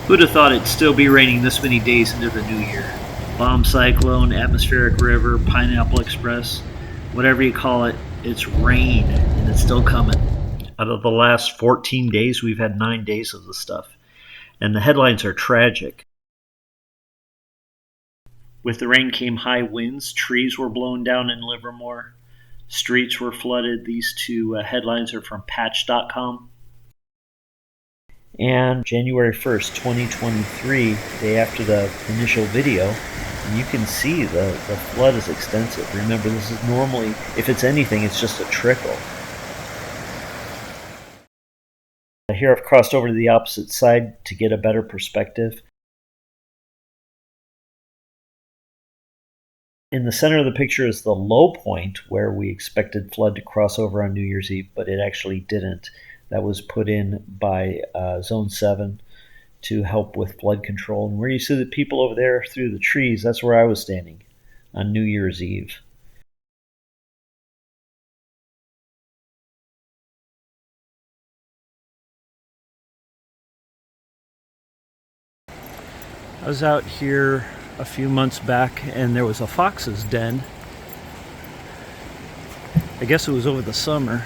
Who'd have thought it'd still be raining this many days into the new year? Bomb cyclone, atmospheric river, Pineapple Express, whatever you call it, it's rain and it's still coming. Out of the last 14 days, we've had 9 days of this stuff. And the headlines are tragic. With the rain came high winds, trees were blown down in Livermore, streets were flooded. These two headlines are from patch.com. And January 1st, 2023, day after the initial video, you can see the flood is extensive. Remember, this is normally, if it's anything, it's just a trickle. Here I've crossed over to the opposite side to get a better perspective. In the center of the picture is the low point where we expected flood to cross over on New Year's Eve, but it actually didn't. That was put in by Zone 7 to help with flood control. And where you see the people over there through the trees, that's where I was standing on New Year's Eve. I was out here a few months back and there was a fox's den. I guess it was over the summer.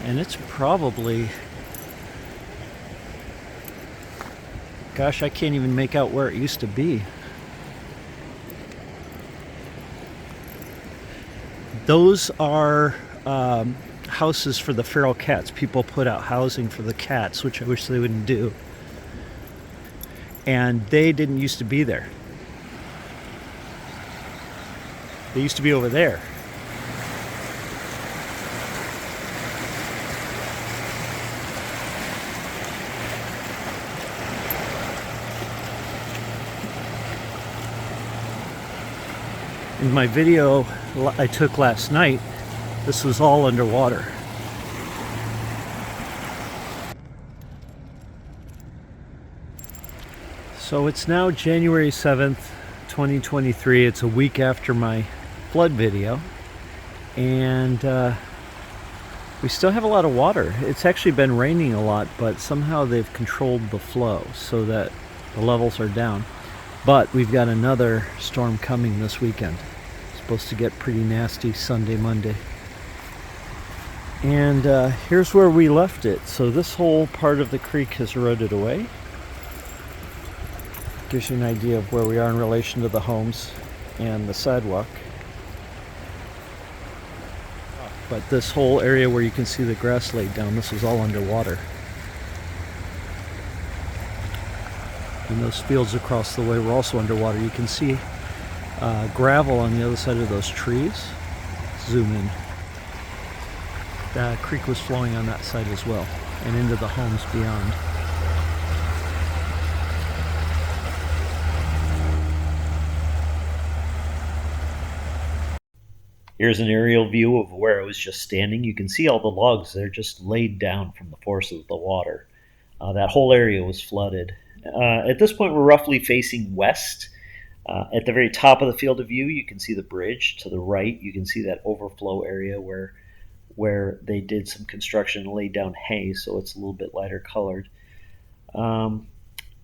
And it's probably, gosh, I can't even make out where it used to be. Those are houses for the feral cats. People put out housing for the cats, which I wish they wouldn't do. And they didn't used to be there. They used to be over there. In my video I took last night, this was all underwater. So it's now January 7th, 2023. It's a week after my flood video. And we still have a lot of water. It's actually been raining a lot, but somehow they've controlled the flow so that the levels are down. But we've got another storm coming this weekend. It's supposed to get pretty nasty Sunday, Monday. And here's where we left it. So this whole part of the creek has eroded away. Gives you an idea of where we are in relation to the homes and the sidewalk. But this whole area where you can see the grass laid down, this was all underwater. And those fields across the way were also underwater. You can see gravel on the other side of those trees. Zoom in. The creek was flowing on that side as well, and into the homes beyond. Here's an aerial view of where I was just standing. You can see all the logs. They're just laid down from the force of the water. That whole area was flooded. At this point, we're roughly facing west. At the very top of the field of view, you can see the bridge. To the right, you can see that overflow area where they did some construction and laid down hay, so it's a little bit lighter colored.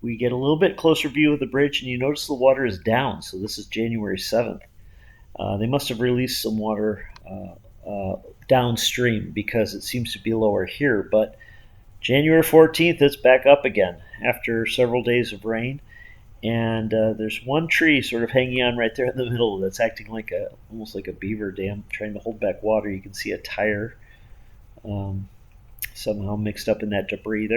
We get a little bit closer view of the bridge, and you notice the water is down. So this is January 7th. They must have released some water downstream because it seems to be lower here. But January 14th, it's back up again after several days of rain. And there's one tree sort of hanging on right there in the middle that's acting like almost like a beaver dam, trying to hold back water. You can see a tire somehow mixed up in that debris.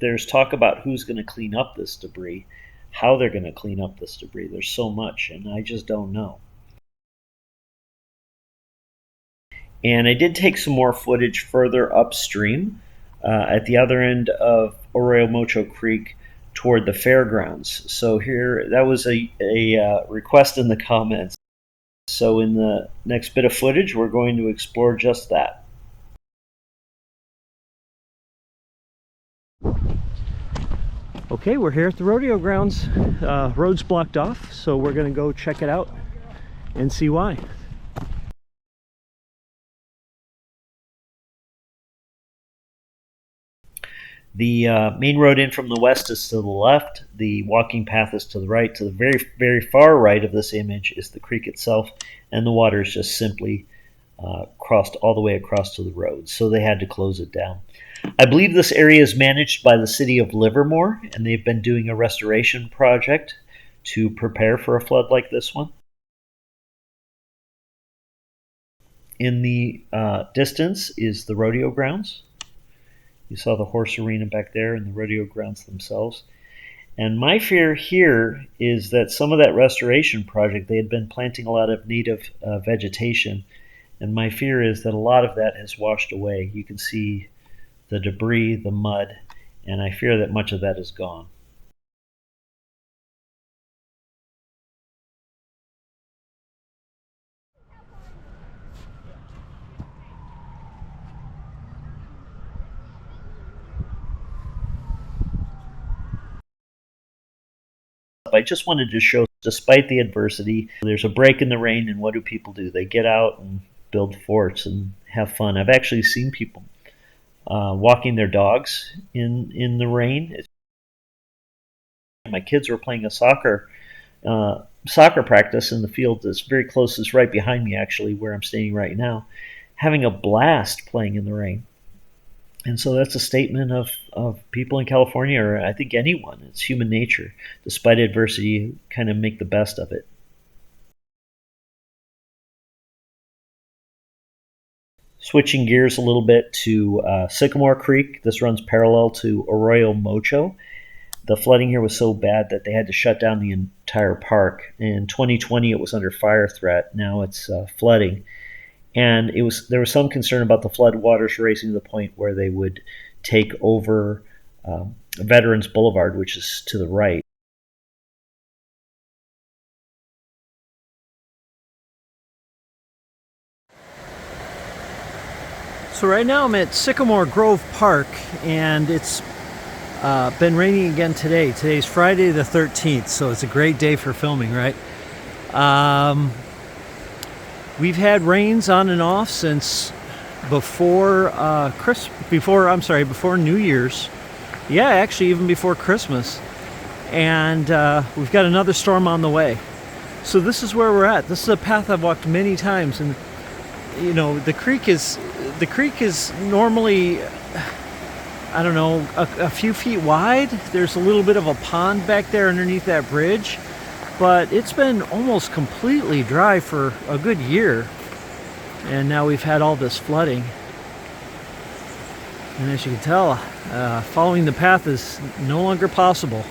There's talk about who's going to clean up this debris, how they're going to clean up this debris. There's so much, and I just don't know. And I did take some more footage further upstream at the other end of Arroyo Mocho Creek toward the fairgrounds. So here, that was a request in the comments. So in the next bit of footage, we're going to explore just that. Okay, we're here at the rodeo grounds. Road's blocked off, so we're going to go check it out and see why. The main road in from the west is to the left. The walking path is to the right. To the very, very far right of this image is the creek itself, and the water is just simply crossed all the way across to the road. So they had to close it down. I believe this area is managed by the city of Livermore, and they've been doing a restoration project to prepare for a flood like this one. In the distance is the rodeo grounds. You saw the horse arena back there and the rodeo grounds themselves. And my fear here is that some of that restoration project, they had been planting a lot of native vegetation, and my fear is that a lot of that has washed away. You can see the debris, the mud, and I fear that much of that is gone. I just wanted to show, despite the adversity, there's a break in the rain, and what do people do? They get out and build forts and have fun. I've actually seen people walking their dogs in the rain. My kids were playing a soccer practice in the field that's very close, is right behind me, actually, where I'm standing right now, having a blast playing in the rain. And so that's a statement of people in California, or I think anyone. It's human nature. Despite adversity, you kind of make the best of it. Switching gears a little bit to Sycamore Creek. This runs parallel to Arroyo Mocho. The flooding here was so bad that they had to shut down the entire park. In 2020, it was under fire threat. Now it's flooding. And there was some concern about the flood waters rising to the point where they would take over Veterans Boulevard, which is to the right. So right now I'm at Sycamore Grove Park, and it's been raining again today. Today's Friday the 13th, so it's a great day for filming, right? We've had rains on and off since before New Year's. Yeah, actually even before Christmas. And we've got another storm on the way. So this is where we're at. This is a path I've walked many times, and you know, the creek is normally, I don't know, a few feet wide. There's a little bit of a pond back there underneath that bridge. But it's been almost completely dry for a good year, and now we've had all this flooding. And as you can tell, following the path is no longer possible.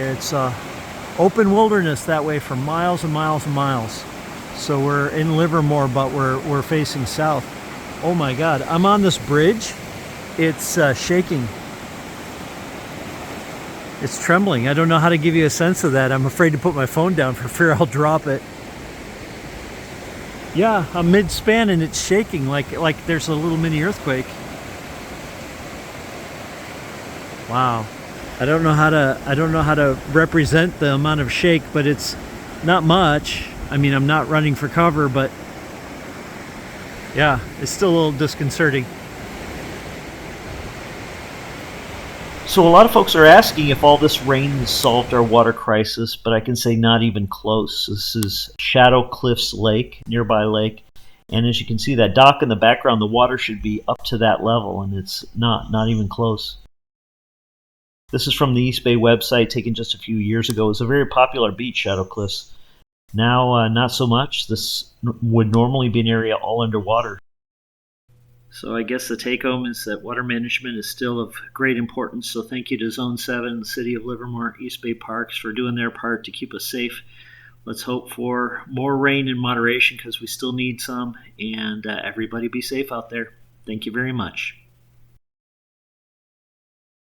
It's open wilderness that way for miles and miles and miles. So we're in Livermore, but we're facing south. Oh my God, I'm on this bridge. It's shaking. It's trembling. I don't know how to give you a sense of that. I'm afraid to put my phone down for fear I'll drop it. Yeah, I'm mid-span and it's shaking like there's a little mini earthquake. Wow. I don't know how to represent the amount of shake, but it's not much. I mean, I'm not running for cover, but yeah, it's still a little disconcerting. So a lot of folks are asking if all this rain has solved our water crisis, but I can say not even close. This is Shadow Cliffs Lake, nearby lake. And as you can see, that dock in the background, the water should be up to that level, and it's not even close. This is from the East Bay website, taken just a few years ago. It was a very popular beach, Shadow Cliffs. Now, not so much. This would normally be an area all underwater. So I guess the take-home is that water management is still of great importance. So thank you to Zone 7, the City of Livermore, East Bay Parks for doing their part to keep us safe. Let's hope for more rain in moderation because we still need some. And everybody be safe out there. Thank you very much.